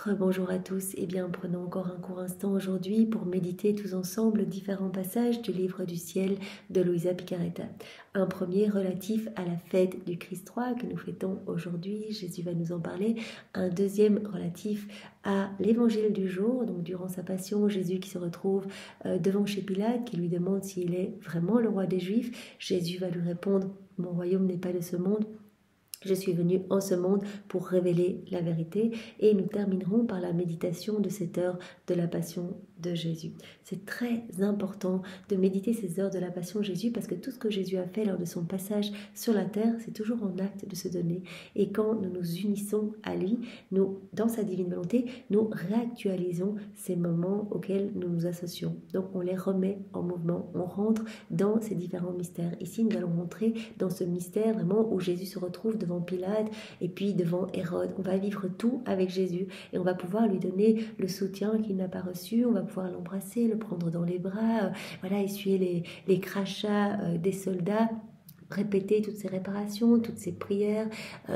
Rebonjour à tous, et bien prenons encore un court instant aujourd'hui pour méditer tous ensemble différents passages du livre du ciel de Luisa Picaretta. Un premier relatif à la fête du Christ roi que nous fêtons aujourd'hui, Jésus va nous en parler. Un deuxième relatif à l'évangile du jour, donc durant sa passion, Jésus qui se retrouve devant chez Pilate, qui lui demande s'il est vraiment le roi des Juifs. Jésus va lui répondre: mon royaume n'est pas de ce monde. Je suis venu en ce monde pour révéler la vérité, et nous terminerons par la méditation de cette heure de la passion de Jésus. C'est très important de méditer ces heures de la passion de Jésus parce que tout ce que Jésus a fait lors de son passage sur la terre, c'est toujours en acte de se donner. Et quand nous nous unissons à lui, nous, dans sa divine volonté, nous réactualisons ces moments auxquels nous nous associons. Donc on les remet en mouvement, on rentre dans ces différents mystères. Ici, nous allons rentrer dans ce mystère vraiment où Jésus se retrouve devant Pilate et puis devant Hérode. On va vivre tout avec Jésus et on va pouvoir lui donner le soutien qu'il n'a pas reçu, on va pouvoir l'embrasser, le prendre dans les bras, essuyer les crachats des soldats, répéter toutes ces réparations, toutes ces prières,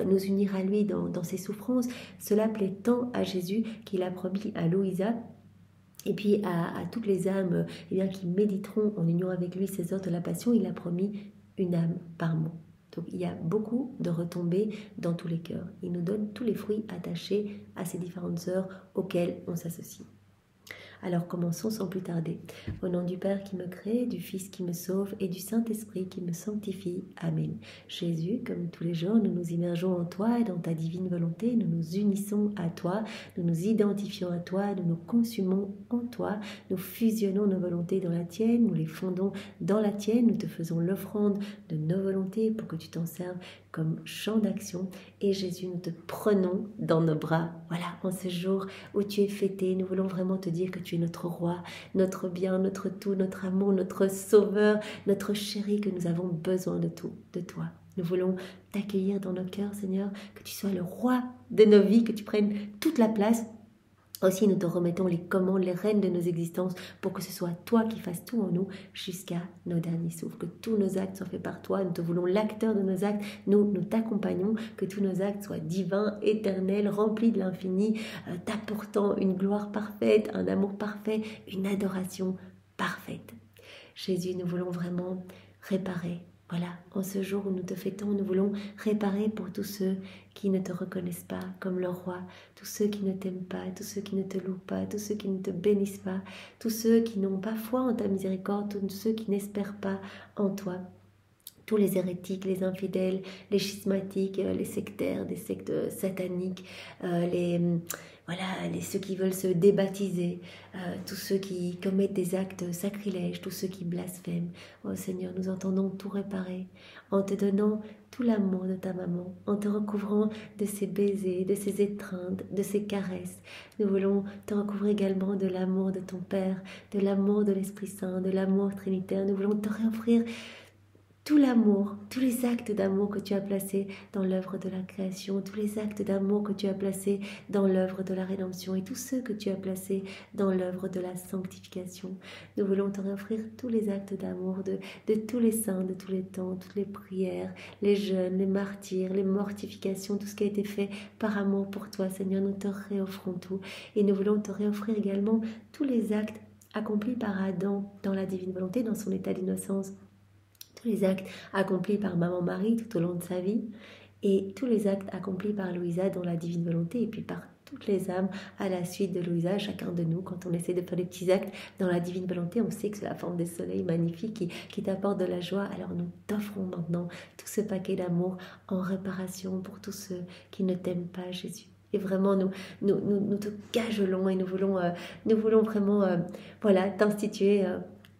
nous unir à lui dans ses souffrances. Cela plaît tant à Jésus qu'il a promis à Louisa et puis à toutes les âmes qui méditeront en union avec lui ces heures de la passion. Il a promis une âme par mois. Donc il y a beaucoup de retombées dans tous les cœurs. Il nous donne tous les fruits attachés à ces différentes heures auxquelles on s'associe. Alors commençons sans plus tarder. Au nom du Père qui me crée, du Fils qui me sauve et du Saint-Esprit qui me sanctifie. Amen. Jésus, comme tous les jours, nous nous immergeons en toi et dans ta divine volonté. Nous nous unissons à toi, nous nous identifions à toi, nous nous consumons en toi. Nous fusionnons nos volontés dans la tienne, nous les fondons dans la tienne. Nous te faisons l'offrande de nos volontés pour que tu t'en serves comme champ d'action. Et Jésus, nous te prenons dans nos bras. Voilà, en ce jour où tu es fêté, nous voulons vraiment te dire que tu es notre roi, notre bien, notre tout, notre amour, notre sauveur, notre chéri, que nous avons besoin de tout, de toi. Nous voulons t'accueillir dans nos cœurs, Seigneur, que tu sois le roi de nos vies, que tu prennes toute la place. Aussi, nous te remettons les commandes, les rênes de nos existences pour que ce soit toi qui fasses tout en nous jusqu'à nos derniers souffles. Que tous nos actes soient faits par toi. Nous te voulons l'acteur de nos actes. Nous t'accompagnons. Que tous nos actes soient divins, éternels, remplis de l'infini, t'apportant une gloire parfaite, un amour parfait, une adoration parfaite. Jésus, nous voulons vraiment réparer. Voilà, en ce jour où nous te fêtons, nous voulons réparer pour tous ceux qui ne te reconnaissent pas comme le roi, tous ceux qui ne t'aiment pas, tous ceux qui ne te louent pas, tous ceux qui ne te bénissent pas, tous ceux qui n'ont pas foi en ta miséricorde, tous ceux qui n'espèrent pas en toi. Tous les hérétiques, les infidèles, les schismatiques, les sectaires, des sectes sataniques, ceux qui veulent se débaptiser, tous ceux qui commettent des actes sacrilèges, tous ceux qui blasphèment. Oh Seigneur, nous entendons tout réparer en te donnant tout l'amour de ta maman, en te recouvrant de ses baisers, de ses étreintes, de ses caresses. Nous voulons te recouvrir également de l'amour de ton Père, de l'amour de l'Esprit Saint, de l'amour trinitaire. Nous voulons te réoffrir tout l'amour, tous les actes d'amour que tu as placés dans l'œuvre de la création, tous les actes d'amour que tu as placés dans l'œuvre de la rédemption et tous ceux que tu as placés dans l'œuvre de la sanctification. Nous voulons te réoffrir tous les actes d'amour de tous les saints, de tous les temps, toutes les prières, les jeûnes, les martyrs, les mortifications, tout ce qui a été fait par amour pour toi, Seigneur. Nous te réoffrons tout et nous voulons te réoffrir également tous les actes accomplis par Adam dans la divine volonté, dans son état d'innocence. Tous les actes accomplis par Maman Marie tout au long de sa vie et tous les actes accomplis par Louisa dans la divine volonté et puis par toutes les âmes à la suite de Louisa, chacun de nous, quand on essaie de faire des petits actes dans la divine volonté, on sait que c'est la forme des soleils magnifiques qui t'apporte de la joie. Alors nous t'offrons maintenant tout ce paquet d'amour en réparation pour tous ceux qui ne t'aiment pas, Jésus. Et vraiment, nous te cajolons et nous voulons vraiment t'instituer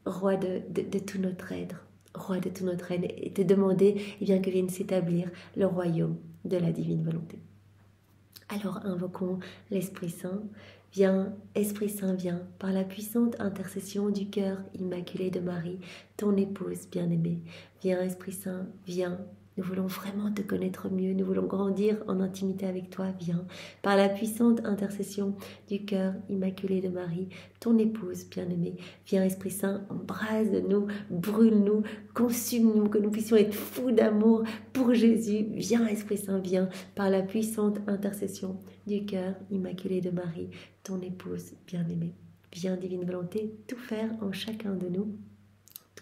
roi de tout notre être. Roi de tout notre règne, et te demander que vienne s'établir le royaume de la divine volonté. Alors invoquons l'Esprit Saint. Viens, Esprit Saint, viens, par la puissante intercession du cœur immaculé de Marie, ton épouse bien-aimée. Viens, Esprit Saint, viens, Nous voulons vraiment te connaître mieux. Nous voulons grandir en intimité avec toi. Viens, par la puissante intercession du cœur immaculé de Marie, ton épouse bien-aimée. Viens, Esprit Saint, embrase-nous, brûle-nous, consume-nous, que nous puissions être fous d'amour pour Jésus. Viens, Esprit Saint, viens, par la puissante intercession du cœur immaculé de Marie, ton épouse bien-aimée. Viens, divine volonté, tout faire en chacun de nous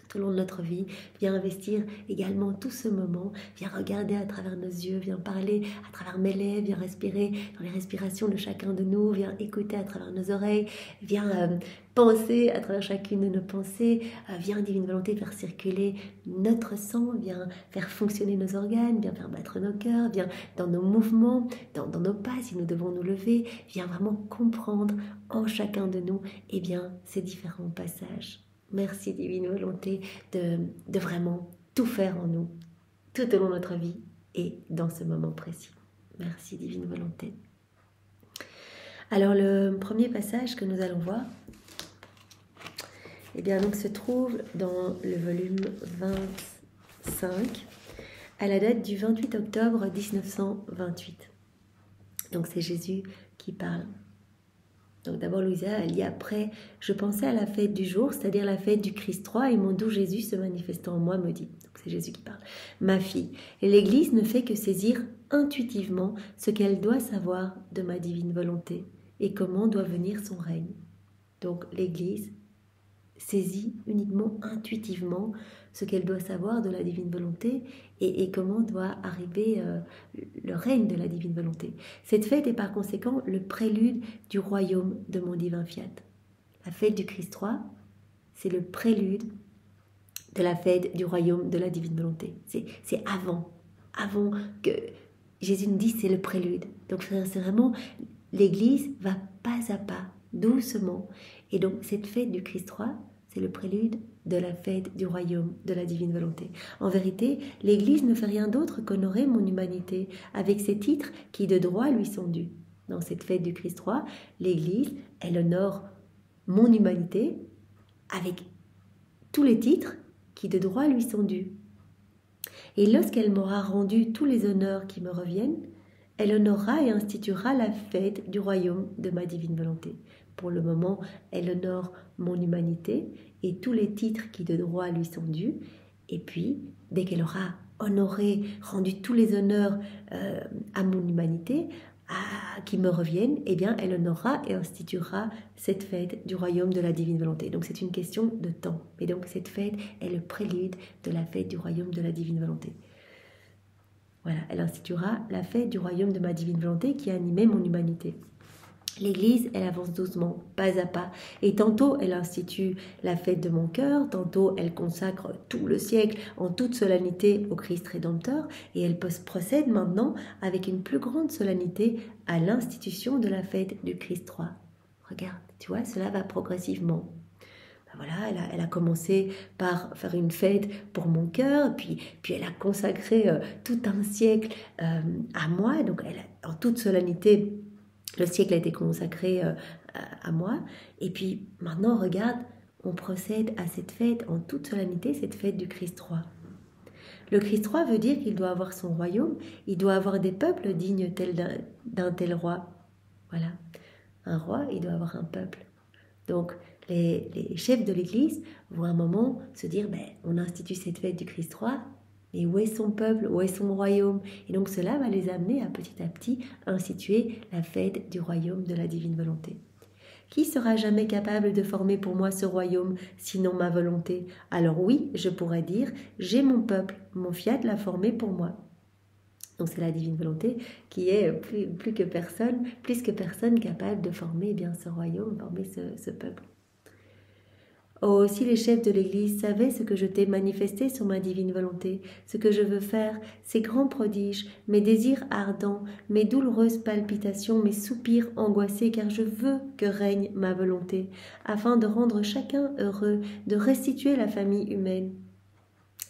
tout au long de notre vie. Viens investir également tout ce moment. Viens regarder à travers nos yeux. Viens parler à travers mes lèvres. Viens respirer dans les respirations de chacun de nous. Viens écouter à travers nos oreilles. Viens penser à travers chacune de nos pensées. Viens, divine volonté, faire circuler notre sang. Viens faire fonctionner nos organes. Viens faire battre nos cœurs. Viens dans nos mouvements, dans nos pas, si nous devons nous lever. Viens vraiment comprendre en chacun de nous ces différents passages. Merci, divine volonté, de vraiment tout faire en nous, tout au long de notre vie et dans ce moment précis. Merci, divine volonté. Alors, le premier passage que nous allons voir, donc, se trouve dans le volume 25, à la date du 28 octobre 1928. Donc, c'est Jésus qui parle. Donc d'abord, Louisa, elle dit après, je pensais à la fête du jour, c'est-à-dire la fête du Christ roi, et mon doux Jésus se manifestant en moi me dit, donc c'est Jésus qui parle, ma fille, l'Église ne fait que saisir intuitivement ce qu'elle doit savoir de ma divine volonté et comment doit venir son règne. Donc l'Église saisit uniquement intuitivement ce qu'elle doit savoir de la divine volonté et comment doit arriver le règne de la divine volonté. Cette fête est par conséquent le prélude du royaume de mon divin fiat. La fête du Christ roi, c'est le prélude de la fête du royaume de la divine volonté. C'est avant que Jésus nous dise, c'est le prélude. Donc c'est vraiment, l'Église va pas à pas, doucement. Et donc cette fête du Christ roi, c'est le prélude de la fête du royaume de la divine volonté. En vérité, l'Église ne fait rien d'autre qu'honorer mon humanité avec ces titres qui de droit lui sont dus. Dans cette fête du Christ roi, l'Église, elle honore mon humanité avec tous les titres qui de droit lui sont dus. Et lorsqu'elle m'aura rendu tous les honneurs qui me reviennent, elle honorera et instituera la fête du royaume de ma divine volonté. Pour le moment, elle honore mon humanité et tous les titres qui de droit lui sont dus. Et puis, dès qu'elle aura honoré, rendu tous les honneurs à mon humanité, qui me reviennent, elle honorera et instituera cette fête du royaume de la divine volonté. Donc c'est une question de temps. Et donc cette fête est le prélude de la fête du royaume de la divine volonté. Voilà, elle instituera la fête du royaume de ma divine volonté qui a animé mon humanité. L'Église, elle avance doucement, pas à pas, et tantôt elle institue la fête de mon cœur, tantôt elle consacre tout le siècle en toute solennité au Christ Rédempteur, et elle procède maintenant avec une plus grande solennité à l'institution de la fête du Christ roi. Regarde, tu vois, cela va progressivement. Voilà, elle a commencé par faire une fête pour mon cœur, puis elle a consacré tout un siècle à moi, donc elle a, en toute solennité, le siècle a été consacré à moi. Et puis maintenant, regarde, on procède à cette fête en toute solennité, cette fête du Christ roi. Le Christ roi veut dire qu'il doit avoir son royaume, il doit avoir des peuples dignes d'un tel roi. Voilà, un roi, il doit avoir un peuple. Donc les chefs de l'Église vont à un moment se dire, on institue cette fête du Christ roi, et où est son peuple, où est son royaume? Et donc cela va les amener à petit instituer la fête du royaume de la divine volonté. Qui sera jamais capable de former pour moi ce royaume, sinon ma volonté? Alors oui, je pourrais dire, j'ai mon peuple, mon fiat l'a formé pour moi. Donc c'est la divine volonté qui est plus que personne capable de former ce royaume, former ce peuple. Oh, si les chefs de l'Église savaient ce que je t'ai manifesté sur ma divine volonté, ce que je veux faire, ces grands prodiges, mes désirs ardents, mes douloureuses palpitations, mes soupirs angoissés, car je veux que règne ma volonté, afin de rendre chacun heureux, de restituer la famille humaine.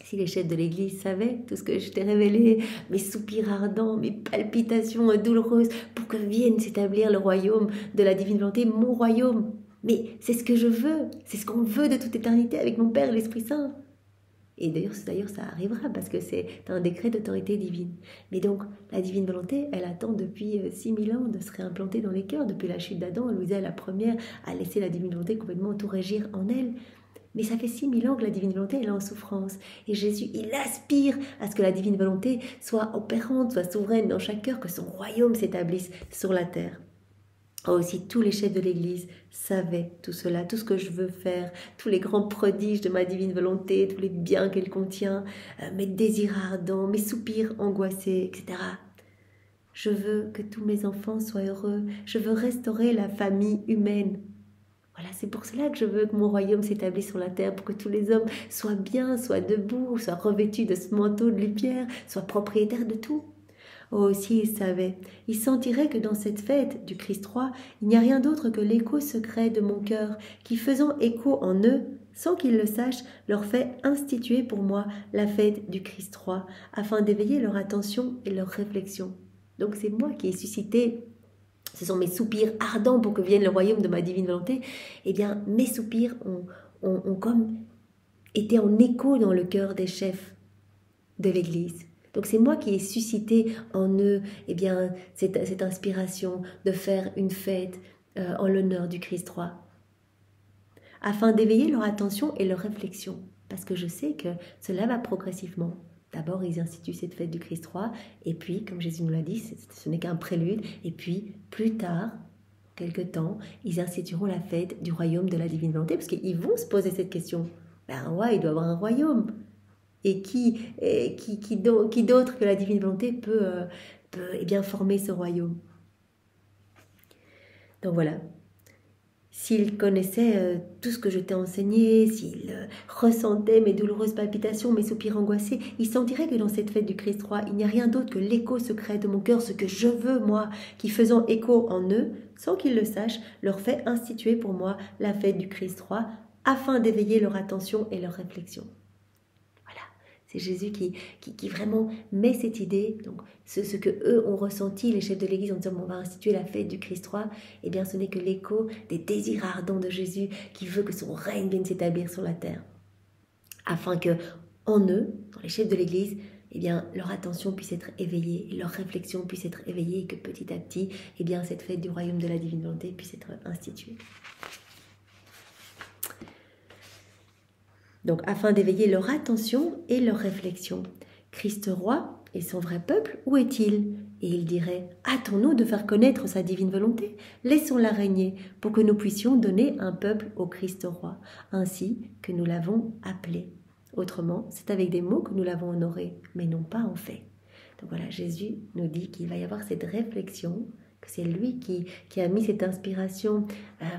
Si les chefs de l'Église savaient tout ce que je t'ai révélé, mes soupirs ardents, mes palpitations douloureuses, pour que vienne s'établir le royaume de la divine volonté, mon royaume. Mais c'est ce que je veux, c'est ce qu'on veut de toute éternité avec mon Père et l'Esprit Saint. Et d'ailleurs, ça arrivera parce que c'est un décret d'autorité divine. Mais donc, la divine volonté, elle attend depuis 6000 ans de se réimplanter dans les cœurs. Depuis la chute d'Adam, Louisa la première a laissé la divine volonté complètement tout régir en elle. Mais ça fait 6000 ans que la divine volonté elle est en souffrance. Et Jésus, il aspire à ce que la divine volonté soit opérante, soit souveraine dans chaque cœur, que son royaume s'établisse sur la terre. Aussi, tous les chefs de l'Église savaient tout cela, tout ce que je veux faire, tous les grands prodiges de ma divine volonté, tous les biens qu'elle contient, mes désirs ardents, mes soupirs angoissés, etc. Je veux que tous mes enfants soient heureux, je veux restaurer la famille humaine. Voilà, c'est pour cela que je veux que mon royaume s'établisse sur la terre, pour que tous les hommes soient bien, soient debout, soient revêtus de ce manteau de lumière, soient propriétaires de tout. Oh, aussi ils savaient, ils sentiraient que dans cette fête du Christ roi, il n'y a rien d'autre que l'écho secret de mon cœur, qui faisant écho en eux, sans qu'ils le sachent, leur fait instituer pour moi la fête du Christ roi, afin d'éveiller leur attention et leur réflexion. Donc c'est moi qui ai suscité. Ce sont mes soupirs ardents pour que vienne le royaume de ma divine volonté. Eh bien, mes soupirs ont comme été en écho dans le cœur des chefs de l'Église. Donc c'est moi qui ai suscité en eux eh bien, cette inspiration de faire une fête en l'honneur du Christ roi, afin d'éveiller leur attention et leur réflexion. Parce que je sais que cela va progressivement. D'abord, ils instituent cette fête du Christ roi, et puis, comme Jésus nous l'a dit, ce n'est qu'un prélude, et puis, plus tard, quelque temps, ils institueront la fête du royaume de la divine volonté, parce qu'ils vont se poser cette question. Ben, un roi, il doit avoir un royaume. Et qui d'autre que la divine volonté peut eh bien, former ce royaume? Donc voilà. S'il connaissait tout ce que je t'ai enseigné, s'il ressentait mes douloureuses palpitations, mes soupirs angoissés, il sentirait que dans cette fête du Christ roi, il n'y a rien d'autre que l'écho secret de mon cœur, ce que je veux, moi, qui faisant écho en eux, sans qu'ils le sachent, leur fait instituer pour moi la fête du Christ roi, afin d'éveiller leur attention et leur réflexion. C'est Jésus qui vraiment met cette idée, donc ce que eux ont ressenti, les chefs de l'Église, en disant on va instituer la fête du Christ roi, eh bien ce n'est que l'écho des désirs ardents de Jésus qui veut que son règne vienne s'établir sur la terre, afin que en eux, dans les chefs de l'Église, eh bien leur attention puisse être éveillée, leur réflexion puisse être éveillée, et que petit à petit, eh bien cette fête du royaume de la divine volonté puisse être instituée. Donc, afin d'éveiller leur attention et leur réflexion. Christ roi et son vrai peuple, où est-il? Et il dirait, hâtons-nous de faire connaître sa divine volonté, laissons-la régner, pour que nous puissions donner un peuple au Christ roi, ainsi que nous l'avons appelé. Autrement, c'est avec des mots que nous l'avons honoré, mais non pas en fait. Donc voilà, Jésus nous dit qu'il va y avoir cette réflexion, que c'est lui qui a mis cette inspiration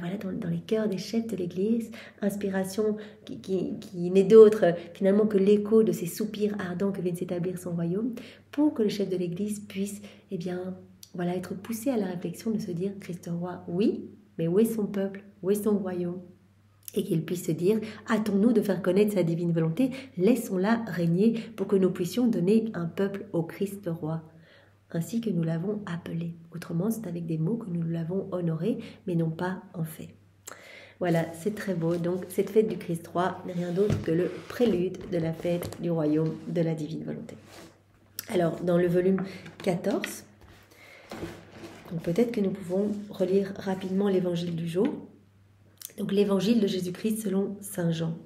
voilà, dans les cœurs des chefs de l'Église, inspiration qui n'est d'autre finalement que l'écho de ces soupirs ardents que vient de s'établir son royaume, pour que le chef de l'Église puisse eh bien, voilà, être poussé à la réflexion de se dire Christ roi, oui, mais où est son peuple, où est son royaume? Et qu'il puisse se dire, hâtons-nous de faire connaître sa divine volonté, laissons-la régner pour que nous puissions donner un peuple au Christ roi, ainsi que nous l'avons appelé. Autrement, c'est avec des mots que nous l'avons honoré, mais non pas en fait. Voilà, c'est très beau. Donc, cette fête du Christ roi n'est rien d'autre que le prélude de la fête du royaume de la divine volonté. Alors, dans le volume 14, donc peut-être que nous pouvons relire rapidement l'évangile du jour. Donc, l'évangile de Jésus-Christ selon saint Jean.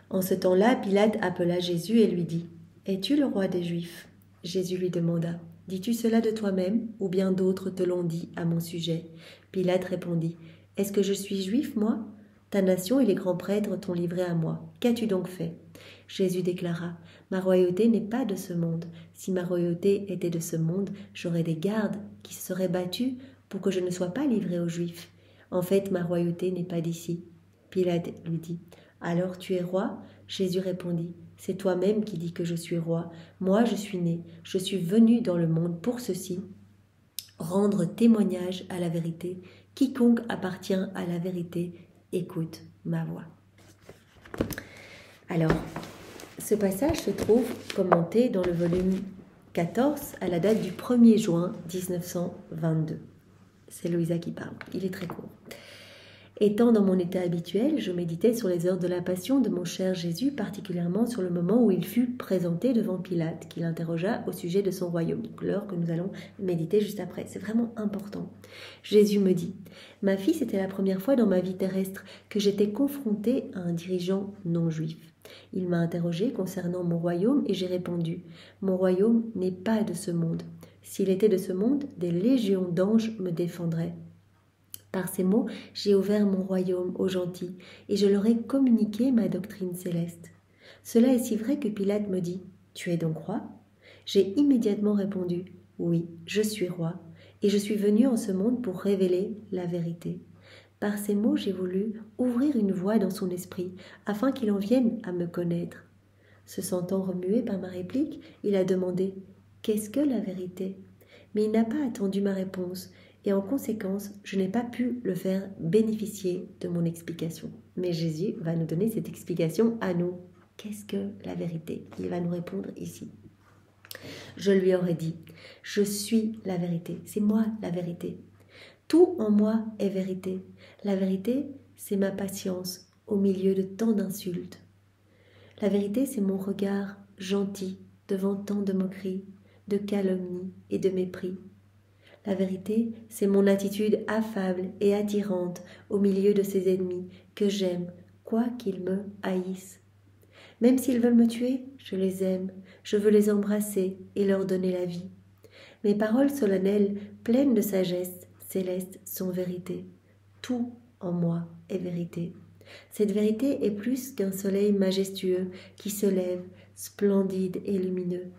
En ce temps-là, Pilate appela Jésus et lui dit, « Es-tu le roi des Juifs ?» Jésus lui demanda, « Dis-tu cela de toi-même, ou bien d'autres te l'ont dit à mon sujet ?» Pilate répondit, « Est-ce que je suis juif, moi ? Ta nation et les grands prêtres t'ont livré à moi. Qu'as-tu donc fait ?» Jésus déclara, « Ma royauté n'est pas de ce monde. Si ma royauté était de ce monde, j'aurais des gardes qui se seraient battus pour que je ne sois pas livré aux Juifs. En fait, ma royauté n'est pas d'ici. » Pilate lui dit, « Alors tu es roi ?» Jésus répondit, « C'est toi-même qui dis que je suis roi. Moi, je suis né, je suis venu dans le monde pour ceci, rendre témoignage à la vérité. Quiconque appartient à la vérité, écoute ma voix. » Alors, ce passage se trouve commenté dans le volume 14 à la date du 1er juin 1922. C'est Louisa qui parle, il est très court. Étant dans mon état habituel, je méditais sur les heures de la passion de mon cher Jésus, particulièrement sur le moment où il fut présenté devant Pilate, qui l'interrogea au sujet de son royaume. Donc l'heure que nous allons méditer juste après. C'est vraiment important. Jésus me dit, « Ma fille, c'était la première fois dans ma vie terrestre que j'étais confrontée à un dirigeant non juif. Il m'a interrogé concernant mon royaume et j'ai répondu, « Mon royaume n'est pas de ce monde. S'il était de ce monde, des légions d'anges me défendraient. » Par ces mots, j'ai ouvert mon royaume aux gentils, et je leur ai communiqué ma doctrine céleste. Cela est si vrai que Pilate me dit, « Tu es donc roi ?» J'ai immédiatement répondu, « Oui, je suis roi, et je suis venu en ce monde pour révéler la vérité. » Par ces mots, j'ai voulu ouvrir une voie dans son esprit, afin qu'il en vienne à me connaître. Se sentant remué par ma réplique, il a demandé, « Qu'est-ce que la vérité ?» Mais il n'a pas attendu ma réponse, et en conséquence, je n'ai pas pu le faire bénéficier de mon explication. Mais Jésus va nous donner cette explication à nous. Qu'est-ce que la vérité? Il va nous répondre ici. Je lui aurais dit, je suis la vérité, c'est moi la vérité. Tout en moi est vérité. La vérité, c'est ma patience au milieu de tant d'insultes. La vérité, c'est mon regard gentil devant tant de moqueries, de calomnies et de mépris. La vérité, c'est mon attitude affable et attirante au milieu de ces ennemis que j'aime, quoi qu'ils me haïssent. Même s'ils veulent me tuer, je les aime, je veux les embrasser et leur donner la vie. Mes paroles solennelles, pleines de sagesse céleste, sont vérité. Tout en moi est vérité. Cette vérité est plus qu'un soleil majestueux qui se lève, splendide et lumineux.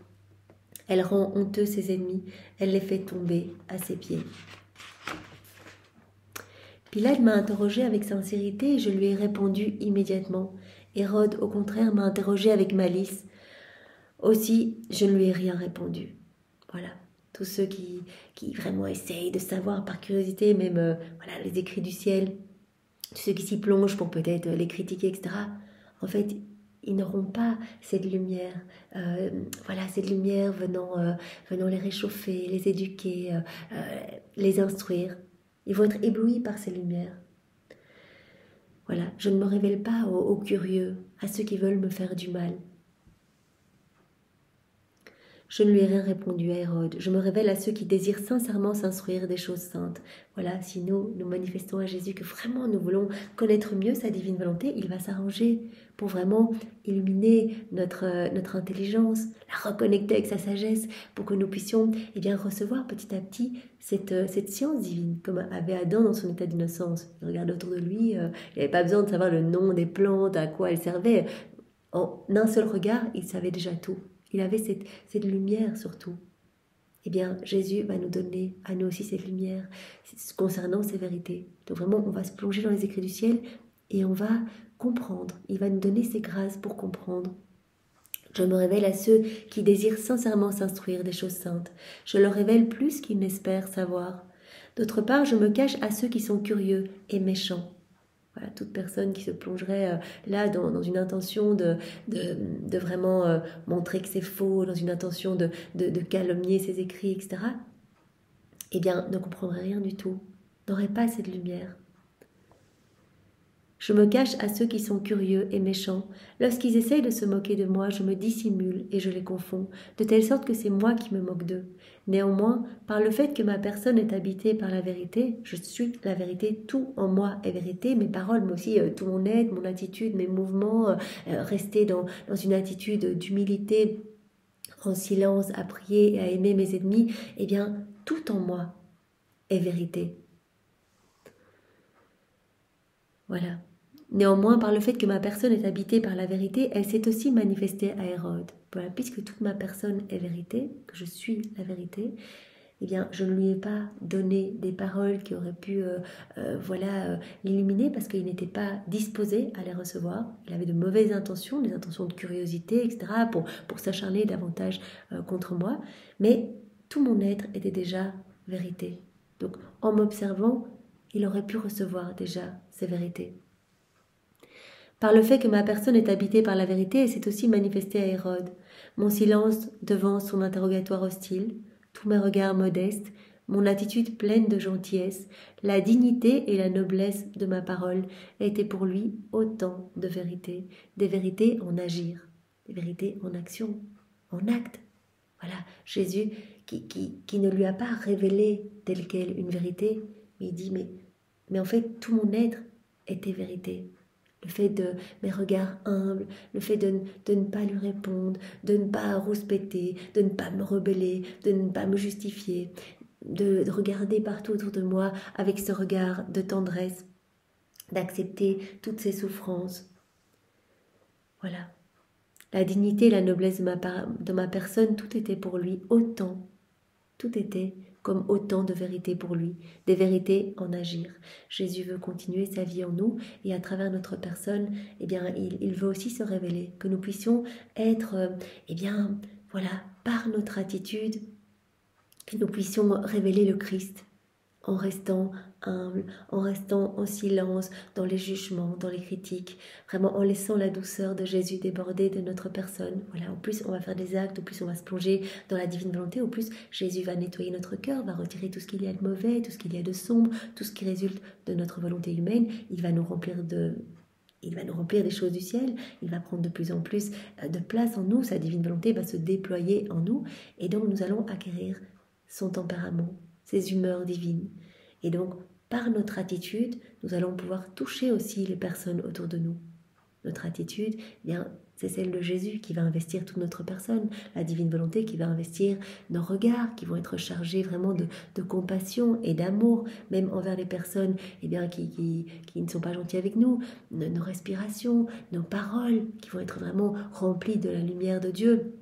Elle rend honteux ses ennemis, elle les fait tomber à ses pieds. Pilate m'a interrogé avec sincérité et je lui ai répondu immédiatement. Hérode, au contraire, m'a interrogé avec malice. Aussi, je ne lui ai rien répondu. Voilà, tous ceux qui vraiment essayent de savoir par curiosité, même voilà, les écrits du ciel, tous ceux qui s'y plongent pour peut-être les critiquer, etc. En fait, ils n'auront pas cette lumière, voilà, cette lumière venant les réchauffer, les éduquer, les instruire. Ils vont être éblouis par ces lumières. Voilà, je ne me révèle pas aux curieux, à ceux qui veulent me faire du mal. Je ne lui ai rien répondu à Hérode. Je me révèle à ceux qui désirent sincèrement s'instruire des choses saintes. Voilà, si nous manifestons à Jésus que vraiment nous voulons connaître mieux sa divine volonté, il va s'arranger pour vraiment illuminer notre intelligence, la reconnecter avec sa sagesse, pour que nous puissions recevoir petit à petit cette science divine, comme avait Adam dans son état d'innocence. Il regardait autour de lui, il n'avait pas besoin de savoir le nom des plantes, à quoi elles servaient. En un seul regard, il savait déjà tout. Il avait cette lumière surtout. Eh bien, Jésus va nous donner à nous aussi cette lumière concernant ces vérités. Donc vraiment, on va se plonger dans les écrits du ciel et on va comprendre. Il va nous donner ses grâces pour comprendre. Je me révèle à ceux qui désirent sincèrement s'instruire des choses saintes. Je leur révèle plus qu'ils n'espèrent savoir. D'autre part, je me cache à ceux qui sont curieux et méchants. Voilà, toute personne qui se plongerait là dans une intention de vraiment montrer que c'est faux, dans une intention de calomnier ses écrits, etc., eh bien, ne comprendrait rien du tout, n'aurait pas cette lumière. Je me cache à ceux qui sont curieux et méchants. Lorsqu'ils essayent de se moquer de moi, je me dissimule et je les confonds, de telle sorte que c'est moi qui me moque d'eux. Néanmoins, par le fait que ma personne est habitée par la vérité, je suis la vérité, tout en moi est vérité, mes paroles, mais aussi tout mon être, mon attitude, mes mouvements, rester dans une attitude d'humilité, en silence, à prier et à aimer mes ennemis, eh bien, tout en moi est vérité. Voilà. Néanmoins, par le fait que ma personne est habitée par la vérité, elle s'est aussi manifestée à Hérode. Voilà, puisque toute ma personne est vérité, que je suis la vérité, eh bien, je ne lui ai pas donné des paroles qui auraient pu l'illuminer parce qu'il n'était pas disposé à les recevoir. Il avait de mauvaises intentions, des intentions de curiosité, etc., pour s'acharner davantage contre moi. Mais tout mon être était déjà vérité. Donc, en m'observant, il aurait pu recevoir déjà ces vérités. Par le fait que ma personne est habitée par la vérité, elle s'est aussi manifestée à Hérode. Mon silence devant son interrogatoire hostile, tous mes regards modestes, mon attitude pleine de gentillesse, la dignité et la noblesse de ma parole étaient pour lui autant de vérités, des vérités en agir, des vérités en action, en acte. Voilà, Jésus qui ne lui a pas révélé telle quelle une vérité, mais il dit, mais en fait, tout mon être était vérité. Le fait de mes regards humbles, le fait de ne pas lui répondre, de ne pas rouspéter, de ne pas me rebeller, de ne pas me justifier, de regarder partout autour de moi avec ce regard de tendresse, d'accepter toutes ses souffrances. Voilà. La dignité et la noblesse de ma personne, tout était pour lui autant. Tout était comme autant de vérités pour lui, des vérités en agir. Jésus veut continuer sa vie en nous et à travers notre personne, eh bien, il veut aussi se révéler, que nous puissions être, eh bien, voilà, par notre attitude, que nous puissions révéler le Christ en restant humble, en restant en silence dans les jugements, dans les critiques, vraiment en laissant la douceur de Jésus déborder de notre personne. Voilà, au plus on va faire des actes, au plus on va se plonger dans la divine volonté, au plus Jésus va nettoyer notre cœur, va retirer tout ce qu'il y a de mauvais, tout ce qu'il y a de sombre, tout ce qui résulte de notre volonté humaine. Il va nous remplir des choses du ciel, il va prendre de plus en plus de place en nous, sa divine volonté va se déployer en nous, et donc nous allons acquérir son tempérament, ses humeurs divines. Et donc, par notre attitude, nous allons pouvoir toucher aussi les personnes autour de nous. Notre attitude, eh bien, c'est celle de Jésus qui va investir toute notre personne, la divine volonté qui va investir nos regards, qui vont être chargés vraiment de compassion et d'amour, même envers les personnes eh bien, qui ne sont pas gentilles avec nous, nos respirations, nos paroles, qui vont être vraiment remplies de la lumière de Dieu.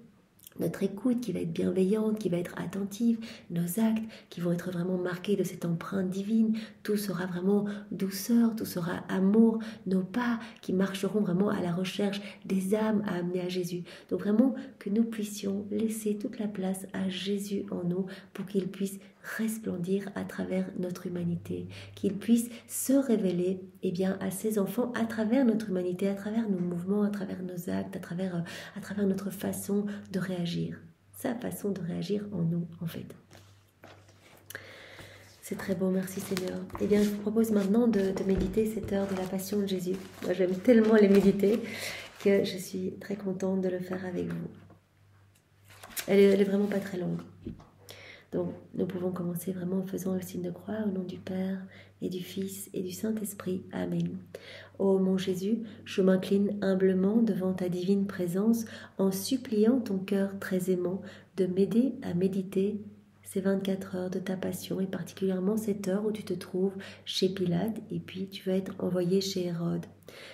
Notre écoute qui va être bienveillante, qui va être attentive, nos actes qui vont être vraiment marqués de cette empreinte divine, tout sera vraiment douceur, tout sera amour, nos pas qui marcheront vraiment à la recherche des âmes à amener à Jésus. Donc vraiment que nous puissions laisser toute la place à Jésus en nous pour qu'il puisse resplendir à travers notre humanité, qu'il puisse se révéler eh bien, à ses enfants à travers notre humanité, à travers nos mouvements, à travers nos actes, à travers notre façon de réagir, sa façon de réagir en nous en fait. C'est très beau, merci Seigneur. Eh bien, je vous propose maintenant de méditer cette heure de la Passion de Jésus. Moi, j'aime tellement les méditer que je suis très contente de le faire avec vous. Elle est vraiment pas très longue. Donc, nous pouvons commencer vraiment en faisant le signe de croix au nom du Père et du Fils et du Saint-Esprit. Amen. Ô mon Jésus, je m'incline humblement devant ta divine présence en suppliant ton cœur très aimant de m'aider à méditer ces 24 heures de ta passion et particulièrement cette heure où tu te trouves chez Pilate et puis tu vas être envoyé chez Hérode.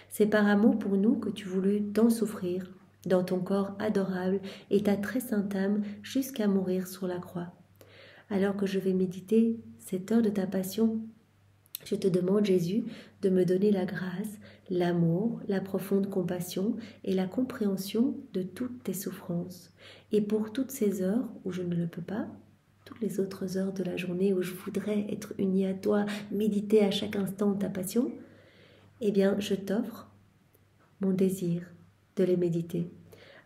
C'est par amour pour nous que tu voulus tant souffrir dans ton corps adorable et ta très sainte âme jusqu'à mourir sur la croix. Alors que je vais méditer cette heure de ta passion, je te demande, Jésus, de me donner la grâce, l'amour, la profonde compassion et la compréhension de toutes tes souffrances. Et pour toutes ces heures où je ne le peux pas, toutes les autres heures de la journée où je voudrais être unie à toi, méditer à chaque instant ta passion, eh bien, je t'offre mon désir de les méditer.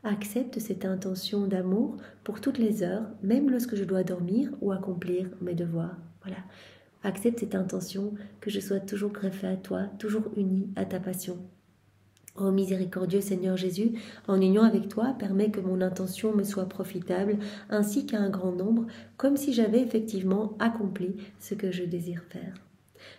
Accepte cette intention d'amour pour toutes les heures, même lorsque je dois dormir ou accomplir mes devoirs. Voilà. Accepte cette intention que je sois toujours greffée à toi, toujours unie à ta passion. Ô miséricordieux Seigneur Jésus, en union avec toi, permets que mon intention me soit profitable, ainsi qu'à un grand nombre, comme si j'avais effectivement accompli ce que je désire faire.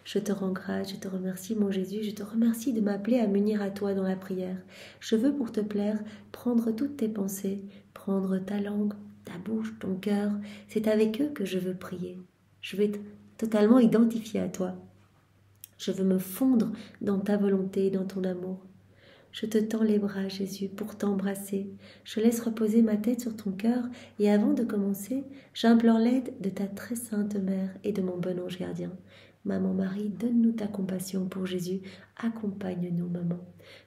Je te rends grâce, je te remercie mon Jésus, je te remercie de m'appeler à m'unir à toi dans la prière. Je veux pour te plaire prendre toutes tes pensées, prendre ta langue, ta bouche, ton cœur. C'est avec eux que je veux prier. Je veux être totalement identifiée à toi. Je veux me fondre dans ta volonté, dans ton amour. Je te tends les bras, Jésus, pour t'embrasser. Je laisse reposer ma tête sur ton cœur et avant de commencer, j'implore l'aide de ta très sainte mère et de mon bon ange gardien. Maman Marie, donne-nous ta compassion pour Jésus. Accompagne-nous, maman.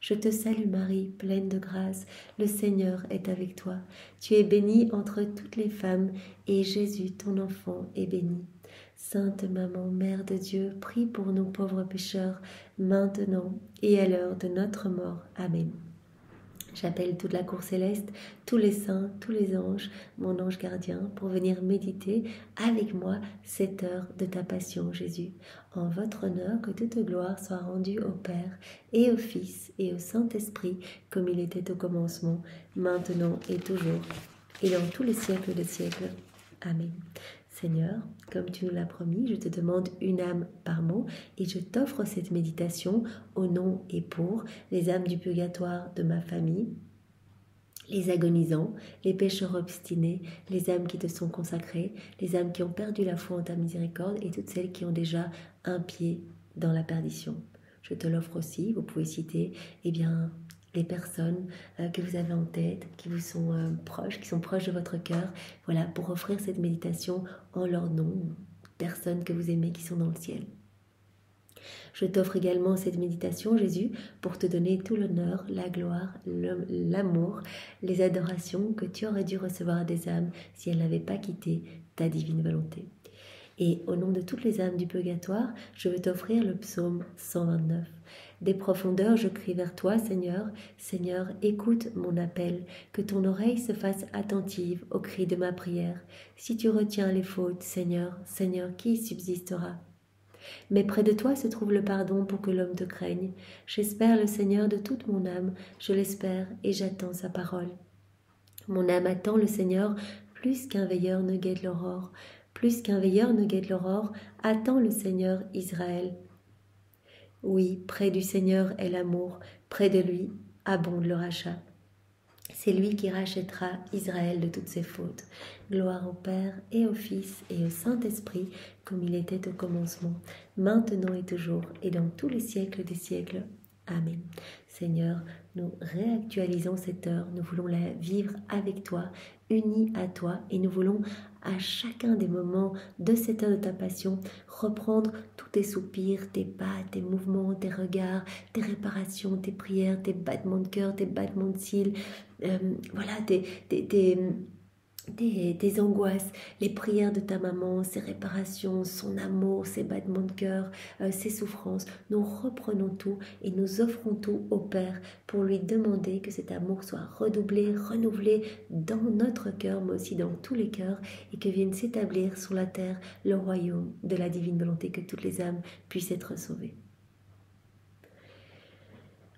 Je te salue Marie, pleine de grâce. Le Seigneur est avec toi. Tu es bénie entre toutes les femmes et Jésus, ton enfant, est béni. Sainte Maman, Mère de Dieu, prie pour nous pauvres pécheurs, maintenant et à l'heure de notre mort. Amen. J'appelle toute la cour céleste, tous les saints, tous les anges, mon ange gardien, pour venir méditer avec moi cette heure de ta passion, Jésus. En votre honneur, que toute gloire soit rendue au Père et au Fils et au Saint-Esprit, comme il était au commencement, maintenant et toujours, et dans tous les siècles des siècles. Amen. Seigneur, comme tu nous l'as promis, je te demande une âme par mot et je t'offre cette méditation au nom et pour les âmes du purgatoire de ma famille, les agonisants, les pécheurs obstinés, les âmes qui te sont consacrées, les âmes qui ont perdu la foi en ta miséricorde et toutes celles qui ont déjà un pied dans la perdition. Je te l'offre aussi, vous pouvez citer les personnes que vous avez en tête, qui vous sont proches, qui sont proches de votre cœur, voilà, pour offrir cette méditation en leur nom, personnes que vous aimez qui sont dans le ciel. Je t'offre également cette méditation, Jésus, pour te donner tout l'honneur, la gloire, l'amour, les adorations que tu aurais dû recevoir des âmes si elles n'avaient pas quitté ta divine volonté. Et au nom de toutes les âmes du purgatoire, je veux t'offrir le psaume 129. Des profondeurs, je crie vers toi, Seigneur. Seigneur, écoute mon appel, que ton oreille se fasse attentive au cri de ma prière. Si tu retiens les fautes, Seigneur, Seigneur, qui subsistera? Mais près de toi se trouve le pardon pour que l'homme te craigne. J'espère le Seigneur de toute mon âme, je l'espère et j'attends sa parole. Mon âme attend le Seigneur plus qu'un veilleur ne guette l'aurore. Plus qu'un veilleur ne guette l'aurore, attend le Seigneur Israël. Oui, près du Seigneur est l'amour, près de lui abonde le rachat. C'est lui qui rachètera Israël de toutes ses fautes. Gloire au Père et au Fils et au Saint-Esprit, comme il était au commencement, maintenant et toujours, et dans tous les siècles des siècles. Amen. Seigneur, nous réactualisons cette heure, nous voulons la vivre avec toi, unis à toi, et nous voulons à chacun des moments de cette heure de ta passion reprendre tous tes soupirs, tes pas, tes mouvements, tes regards, tes réparations, tes prières, tes battements de cœur, tes battements de cils, tes angoisses, les prières de ta maman, ses réparations, son amour, ses battements de cœur, ses souffrances. Nous reprenons tout et nous offrons tout au Père pour lui demander que cet amour soit redoublé, renouvelé dans notre cœur, mais aussi dans tous les cœurs, et que vienne s'établir sur la terre le royaume de la divine volonté, que toutes les âmes puissent être sauvées.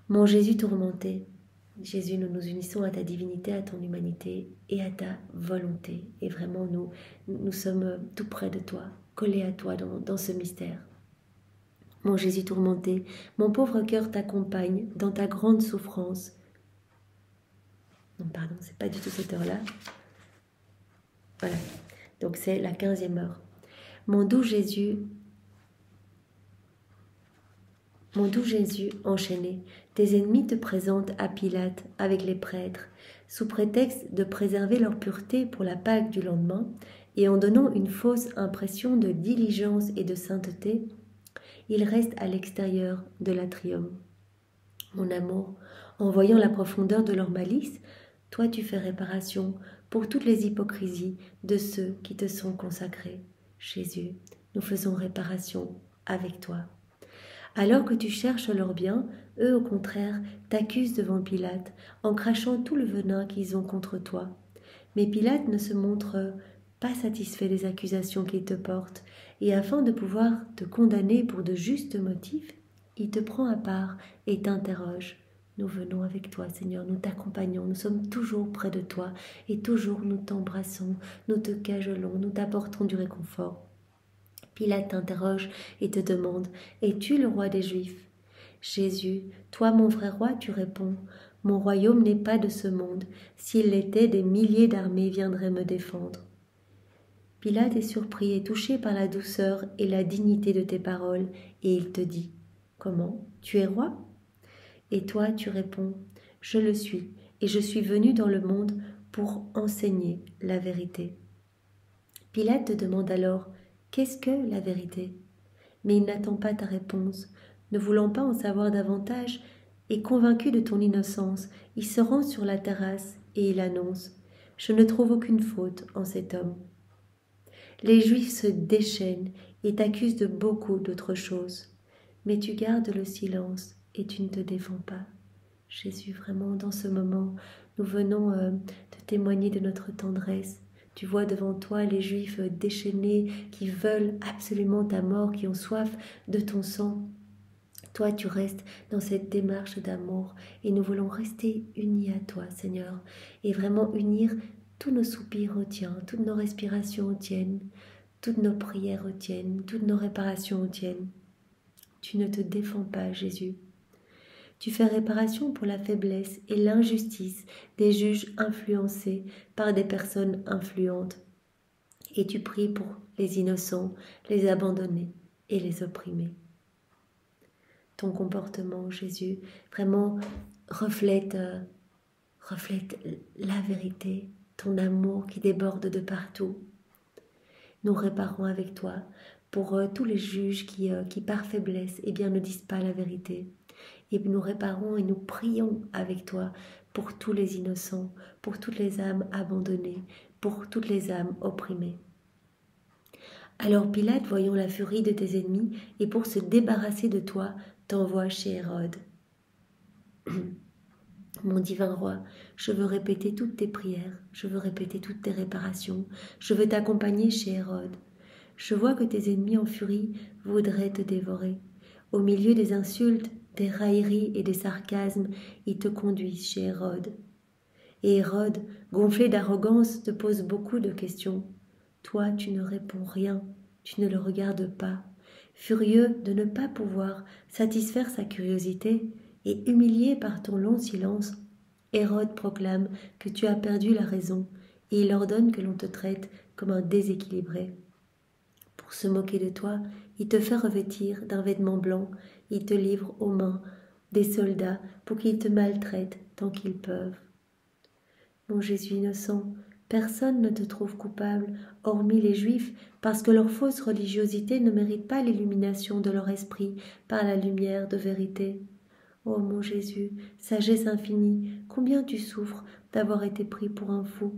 Mon Jésus tourmenté, Jésus, nous nous unissons à ta divinité, à ton humanité et à ta volonté. Et vraiment, nous sommes tout près de toi, collés à toi dans ce mystère. Mon Jésus tourmenté, mon pauvre cœur t'accompagne dans ta grande souffrance. Non, pardon, c'est pas du tout cette heure-là. Voilà, donc c'est la 15e heure. Mon doux Jésus enchaîné, tes ennemis te présentent à Pilate avec les prêtres, sous prétexte de préserver leur pureté pour la Pâque du lendemain, et en donnant une fausse impression de diligence et de sainteté, ils restent à l'extérieur de l'atrium. Mon amour, en voyant la profondeur de leur malice, toi tu fais réparation pour toutes les hypocrisies de ceux qui te sont consacrés. Jésus, nous faisons réparation avec toi. Alors que tu cherches leur bien, eux au contraire t'accusent devant Pilate en crachant tout le venin qu'ils ont contre toi. Mais Pilate ne se montre pas satisfait des accusations qu'ils te portent, et afin de pouvoir te condamner pour de justes motifs, il te prend à part et t'interroge. Nous venons avec toi, Seigneur, nous t'accompagnons, nous sommes toujours près de toi, et toujours nous t'embrassons, nous te cajolons, nous t'apportons du réconfort. Pilate t'interroge et te demande « Es-tu le roi des Juifs ?» Jésus, toi mon vrai roi, tu réponds « Mon royaume n'est pas de ce monde. S'il l'était, des milliers d'armées viendraient me défendre. » Pilate est surpris et touché par la douceur et la dignité de tes paroles, et il te dit « Comment? Tu es roi ?» Et toi, tu réponds « Je le suis, et je suis venu dans le monde pour enseigner la vérité. » Pilate te demande alors « Qu'est-ce que la vérité ?» Mais il n'attend pas ta réponse. Ne voulant pas en savoir davantage et convaincu de ton innocence, il se rend sur la terrasse et il annonce « Je ne trouve aucune faute en cet homme. » Les Juifs se déchaînent et t'accusent de beaucoup d'autres choses. Mais tu gardes le silence et tu ne te défends pas. Jésus, vraiment, dans ce moment, nous venons te témoigner de notre tendresse. Tu vois devant toi les Juifs déchaînés qui veulent absolument ta mort, qui ont soif de ton sang. Toi, tu restes dans cette démarche d'amour et nous voulons rester unis à toi, Seigneur, et vraiment unir tous nos soupirs au tien, toutes nos respirations au tiennes, toutes nos prières au tiennes, toutes nos réparations au tiennes. Tu ne te défends pas, Jésus. Tu fais réparation pour la faiblesse et l'injustice des juges influencés par des personnes influentes. Et tu pries pour les innocents, les abandonnés et les opprimés. Ton comportement, Jésus, vraiment reflète la vérité, ton amour qui déborde de partout. Nous réparons avec toi pour tous les juges qui par faiblesse, ne disent pas la vérité. Et nous réparons et nous prions avec toi pour tous les innocents, pour toutes les âmes abandonnées, pour toutes les âmes opprimées. Alors Pilate, voyant la furie de tes ennemis, et pour se débarrasser de toi, t'envoie chez Hérode. Mon divin roi, je veux répéter toutes tes prières, je veux répéter toutes tes réparations, je veux t'accompagner chez Hérode. Je vois que tes ennemis en furie voudraient te dévorer. Au milieu des insultes, des railleries et des sarcasmes, ils te conduisent chez Hérode. Et Hérode, gonflé d'arrogance, te pose beaucoup de questions. Toi, tu ne réponds rien, tu ne le regardes pas. Furieux de ne pas pouvoir satisfaire sa curiosité et humilié par ton long silence, Hérode proclame que tu as perdu la raison et il ordonne que l'on te traite comme un déséquilibré. Pour se moquer de toi, il te fait revêtir d'un vêtement blanc, il te livre aux mains des soldats pour qu'ils te maltraitent tant qu'ils peuvent. Mon Jésus innocent, personne ne te trouve coupable, hormis les Juifs, parce que leur fausse religiosité ne mérite pas l'illumination de leur esprit par la lumière de vérité. Ô mon Jésus, sagesse infinie, combien tu souffres d'avoir été pris pour un fou.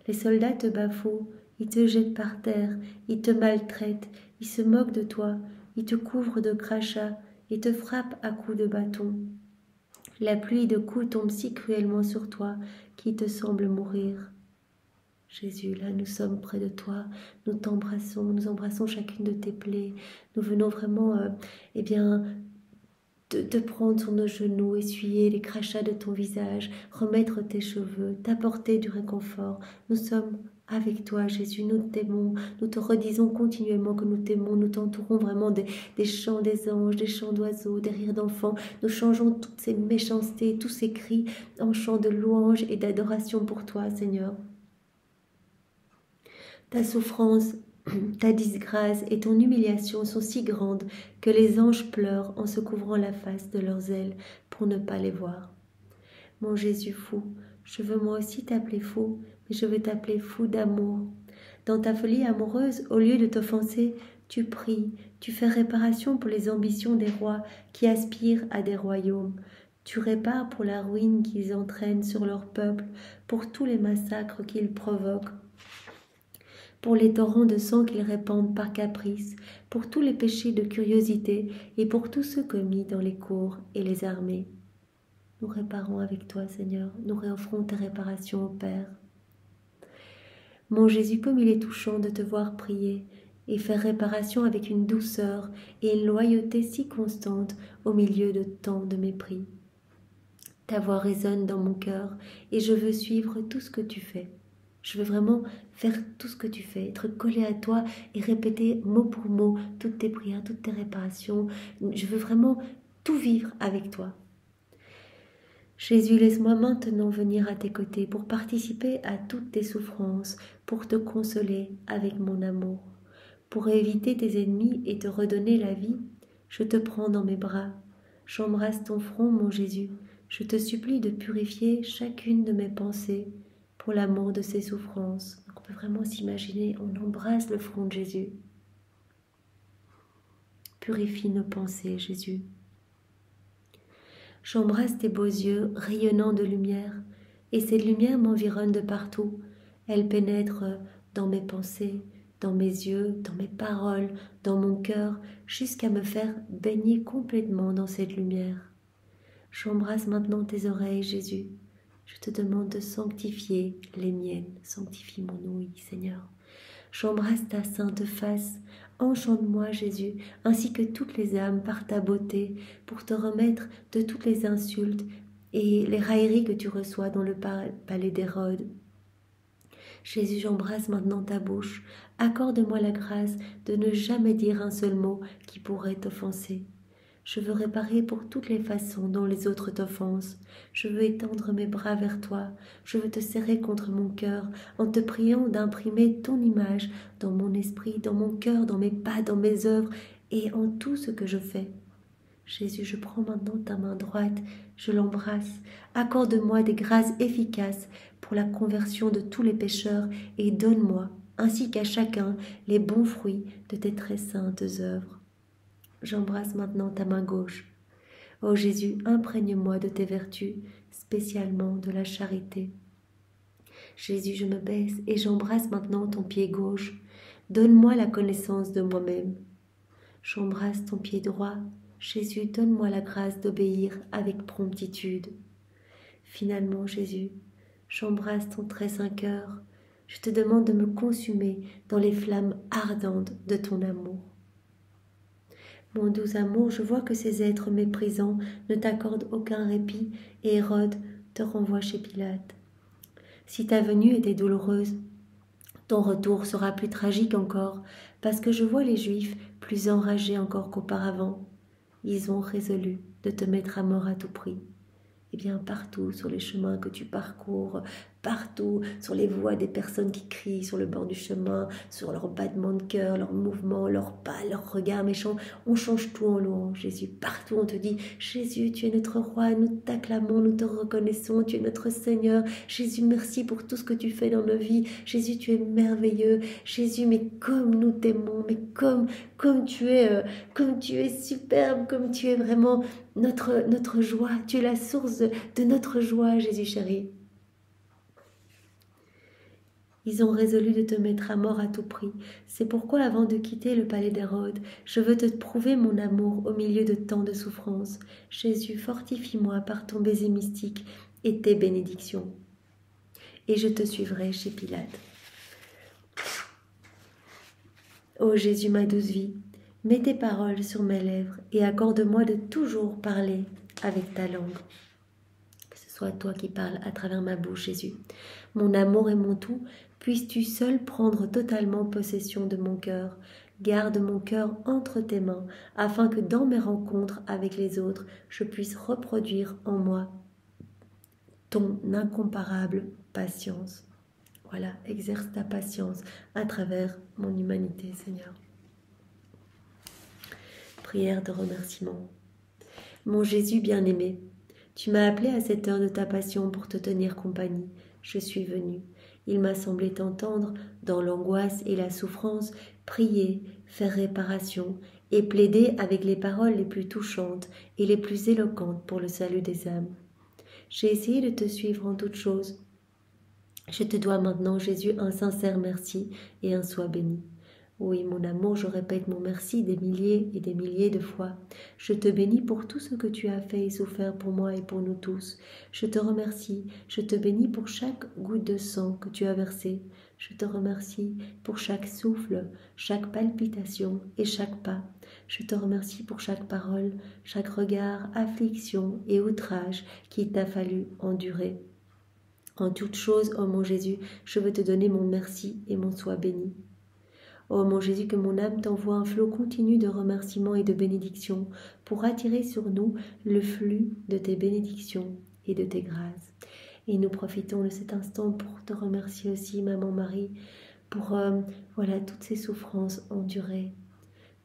Les soldats te bafouent, ils te jettent par terre, ils te maltraitent, ils se moquent de toi, ils te couvrent de crachats et te frappent à coups de bâton. La pluie de coups tombe si cruellement sur toi qu'il te semble mourir. Jésus, là nous sommes près de toi, nous t'embrassons, nous embrassons chacune de tes plaies, nous venons vraiment te prendre sur nos genoux, essuyer les crachats de ton visage, remettre tes cheveux, t'apporter du réconfort. Nous sommes avec toi, Jésus, nous t'aimons, nous te redisons continuellement que nous t'aimons, nous t'entourons vraiment des chants des anges, des chants d'oiseaux, des rires d'enfants. Nous changeons toutes ces méchancetés, tous ces cris en chants de louange et d'adoration pour toi, Seigneur. Ta souffrance, ta disgrâce et ton humiliation sont si grandes que les anges pleurent en se couvrant la face de leurs ailes pour ne pas les voir. Mon Jésus fou, je veux moi aussi t'appeler fou, mais je veux t'appeler fou d'amour. Dans ta folie amoureuse, au lieu de t'offenser, tu pries, tu fais réparation pour les ambitions des rois qui aspirent à des royaumes. Tu répares pour la ruine qu'ils entraînent sur leur peuple, pour tous les massacres qu'ils provoquent, pour les torrents de sang qu'ils répandent par caprice, pour tous les péchés de curiosité et pour tous ceux commis dans les cours et les armées. Nous réparons avec toi, Seigneur, nous réoffrons tes réparations au Père. Mon Jésus, comme il est touchant de te voir prier et faire réparation avec une douceur et une loyauté si constante au milieu de tant de mépris. Ta voix résonne dans mon cœur et je veux suivre tout ce que tu fais. Je veux vraiment faire tout ce que tu fais, être collé à toi et répéter mot pour mot toutes tes prières, toutes tes réparations. Je veux vraiment tout vivre avec toi. Jésus, laisse-moi maintenant venir à tes côtés pour participer à toutes tes souffrances, pour te consoler avec mon amour. Pour éviter tes ennemis et te redonner la vie, je te prends dans mes bras. J'embrasse ton front, mon Jésus. Je te supplie de purifier chacune de mes pensées pour l'amour de ces souffrances. Donc on peut vraiment s'imaginer, on embrasse le front de Jésus. Purifie nos pensées, Jésus. J'embrasse tes beaux yeux rayonnants de lumière, et cette lumière m'environne de partout. Elle pénètre dans mes pensées, dans mes yeux, dans mes paroles, dans mon cœur, jusqu'à me faire baigner complètement dans cette lumière. J'embrasse maintenant tes oreilles, Jésus. Je te demande de sanctifier les miennes. Sanctifie mon ouïe, Seigneur. J'embrasse ta sainte face. Enchante-moi, Jésus, ainsi que toutes les âmes par ta beauté, pour te remettre de toutes les insultes et les railleries que tu reçois dans le palais d'Hérode. Jésus, j'embrasse maintenant ta bouche. Accorde-moi la grâce de ne jamais dire un seul mot qui pourrait t'offenser. Je veux réparer pour toutes les façons dont les autres t'offensent. Je veux étendre mes bras vers toi. Je veux te serrer contre mon cœur en te priant d'imprimer ton image dans mon esprit, dans mon cœur, dans mes pas, dans mes œuvres et en tout ce que je fais. Jésus, je prends maintenant ta main droite, je l'embrasse. Accorde-moi des grâces efficaces pour la conversion de tous les pécheurs et donne-moi, ainsi qu'à chacun, les bons fruits de tes très saintes œuvres. J'embrasse maintenant ta main gauche. Ô Jésus, imprègne-moi de tes vertus, spécialement de la charité. Jésus, je me baisse et j'embrasse maintenant ton pied gauche. Donne-moi la connaissance de moi-même. J'embrasse ton pied droit. Jésus, donne-moi la grâce d'obéir avec promptitude. Finalement, Jésus, j'embrasse ton très saint cœur. Je te demande de me consumer dans les flammes ardentes de ton amour. Mon doux amour, je vois que ces êtres méprisants ne t'accordent aucun répit et Hérode te renvoie chez Pilate. Si ta venue était douloureuse, ton retour sera plus tragique encore, parce que je vois les Juifs plus enragés encore qu'auparavant. Ils ont résolu de te mettre à mort à tout prix. Eh bien, partout sur les chemins que tu parcours, partout sur les voix des personnes qui crient sur le bord du chemin, sur leurs battements de cœur, leurs mouvements, leurs pas, leurs regards méchants, on change tout en louange, Jésus. Partout on te dit, Jésus, tu es notre roi, nous t'acclamons, nous te reconnaissons, tu es notre Seigneur. Jésus, merci pour tout ce que tu fais dans nos vies. Jésus, tu es merveilleux. Jésus, mais comme nous t'aimons, mais comme tu es superbe, comme tu es vraiment notre joie. Tu es la source de notre joie, Jésus chéri. Ils ont résolu de te mettre à mort à tout prix. C'est pourquoi, avant de quitter le palais d'Hérode, je veux te prouver mon amour au milieu de tant de souffrances. Jésus, fortifie-moi par ton baiser mystique et tes bénédictions. Et je te suivrai chez Pilate. Ô Jésus, ma douce vie, mets tes paroles sur mes lèvres et accorde-moi de toujours parler avec ta langue. Que ce soit toi qui parles à travers ma bouche, Jésus. Mon amour et mon tout, puisses-tu seul prendre totalement possession de mon cœur. Garde mon cœur entre tes mains, afin que dans mes rencontres avec les autres, je puisse reproduire en moi ton incomparable patience. Voilà, exerce ta patience à travers mon humanité, Seigneur. Prière de remerciement. Mon Jésus bien-aimé, tu m'as appelé à cette heure de ta passion pour te tenir compagnie. Je suis venue. Il m'a semblé t'entendre, dans l'angoisse et la souffrance, prier, faire réparation et plaider avec les paroles les plus touchantes et les plus éloquentes pour le salut des âmes. J'ai essayé de te suivre en toutes choses. Je te dois maintenant, Jésus, un sincère merci et un sois béni. Oui, mon amour, je répète mon merci des milliers et des milliers de fois. Je te bénis pour tout ce que tu as fait et souffert pour moi et pour nous tous. Je te remercie, je te bénis pour chaque goutte de sang que tu as versé. Je te remercie pour chaque souffle, chaque palpitation et chaque pas. Je te remercie pour chaque parole, chaque regard, affliction et outrage qu'il t'a fallu endurer. En toute chose, ô mon Jésus, je veux te donner mon merci et mon sois béni. Ô mon Jésus, que mon âme t'envoie un flot continu de remerciements et de bénédictions pour attirer sur nous le flux de tes bénédictions et de tes grâces. Et nous profitons de cet instant pour te remercier aussi, Maman Marie, pour toutes ces souffrances endurées,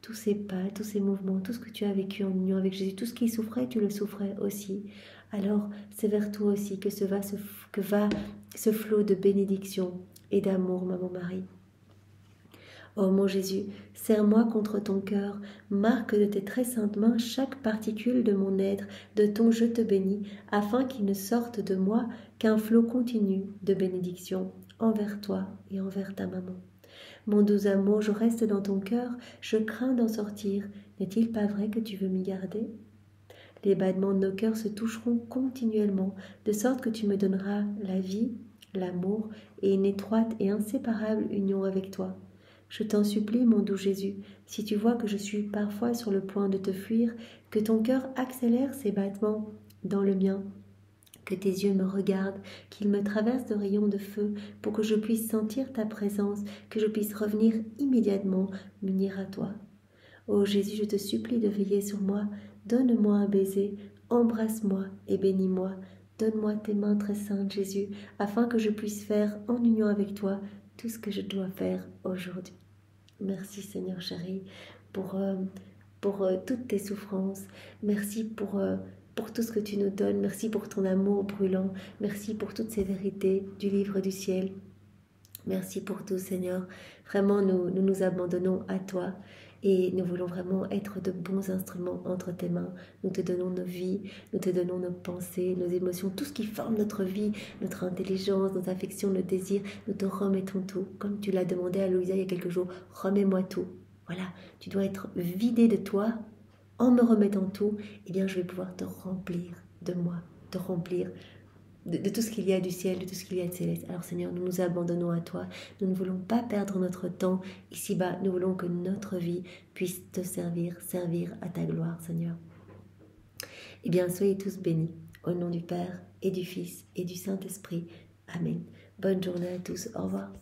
tous ces pas, tous ces mouvements, tout ce que tu as vécu en union avec Jésus, tout ce qui souffrait, tu le souffrais aussi. Alors, c'est vers toi aussi que va ce flot de bénédictions et d'amour, Maman Marie. Ô mon Jésus, serre-moi contre ton cœur, marque de tes très saintes mains chaque particule de mon être, de ton je te bénis, afin qu'il ne sorte de moi qu'un flot continu de bénédictions envers toi et envers ta maman. Mon doux amour, je reste dans ton cœur, je crains d'en sortir. N'est-il pas vrai que tu veux m'y garder ? Les battements de nos cœurs se toucheront continuellement, de sorte que tu me donneras la vie, l'amour et une étroite et inséparable union avec toi. Je t'en supplie, mon doux Jésus, si tu vois que je suis parfois sur le point de te fuir, que ton cœur accélère ses battements dans le mien, que tes yeux me regardent, qu'ils me traversent de rayons de feu, pour que je puisse sentir ta présence, que je puisse revenir immédiatement m'unir à toi. Ô Jésus, je te supplie de veiller sur moi, donne-moi un baiser, embrasse-moi et bénis-moi. Donne-moi tes mains très saintes, Jésus, afin que je puisse faire en union avec toi tout ce que je dois faire aujourd'hui. Merci Seigneur chéri pour toutes tes souffrances. Merci pour tout ce que tu nous donnes. Merci pour ton amour brûlant. Merci pour toutes ces vérités du livre du ciel. Merci pour tout Seigneur. Vraiment, nous nous abandonnons à toi. Et nous voulons vraiment être de bons instruments entre tes mains. Nous te donnons nos vies, nous te donnons nos pensées, nos émotions, tout ce qui forme notre vie, notre intelligence, nos affections, nos désirs. Nous te remettons tout. Comme tu l'as demandé à Louisa il y a quelques jours, remets-moi tout. Voilà, tu dois être vidé de toi. En me remettant tout, eh bien, je vais pouvoir te remplir de moi, te remplir de tout ce qu'il y a du ciel, de tout ce qu'il y a de céleste. Alors Seigneur, nous nous abandonnons à toi. Nous ne voulons pas perdre notre temps ici-bas. Nous voulons que notre vie puisse te servir à ta gloire, Seigneur. Eh bien, soyez tous bénis. Au nom du Père et du Fils et du Saint-Esprit. Amen. Bonne journée à tous. Au revoir.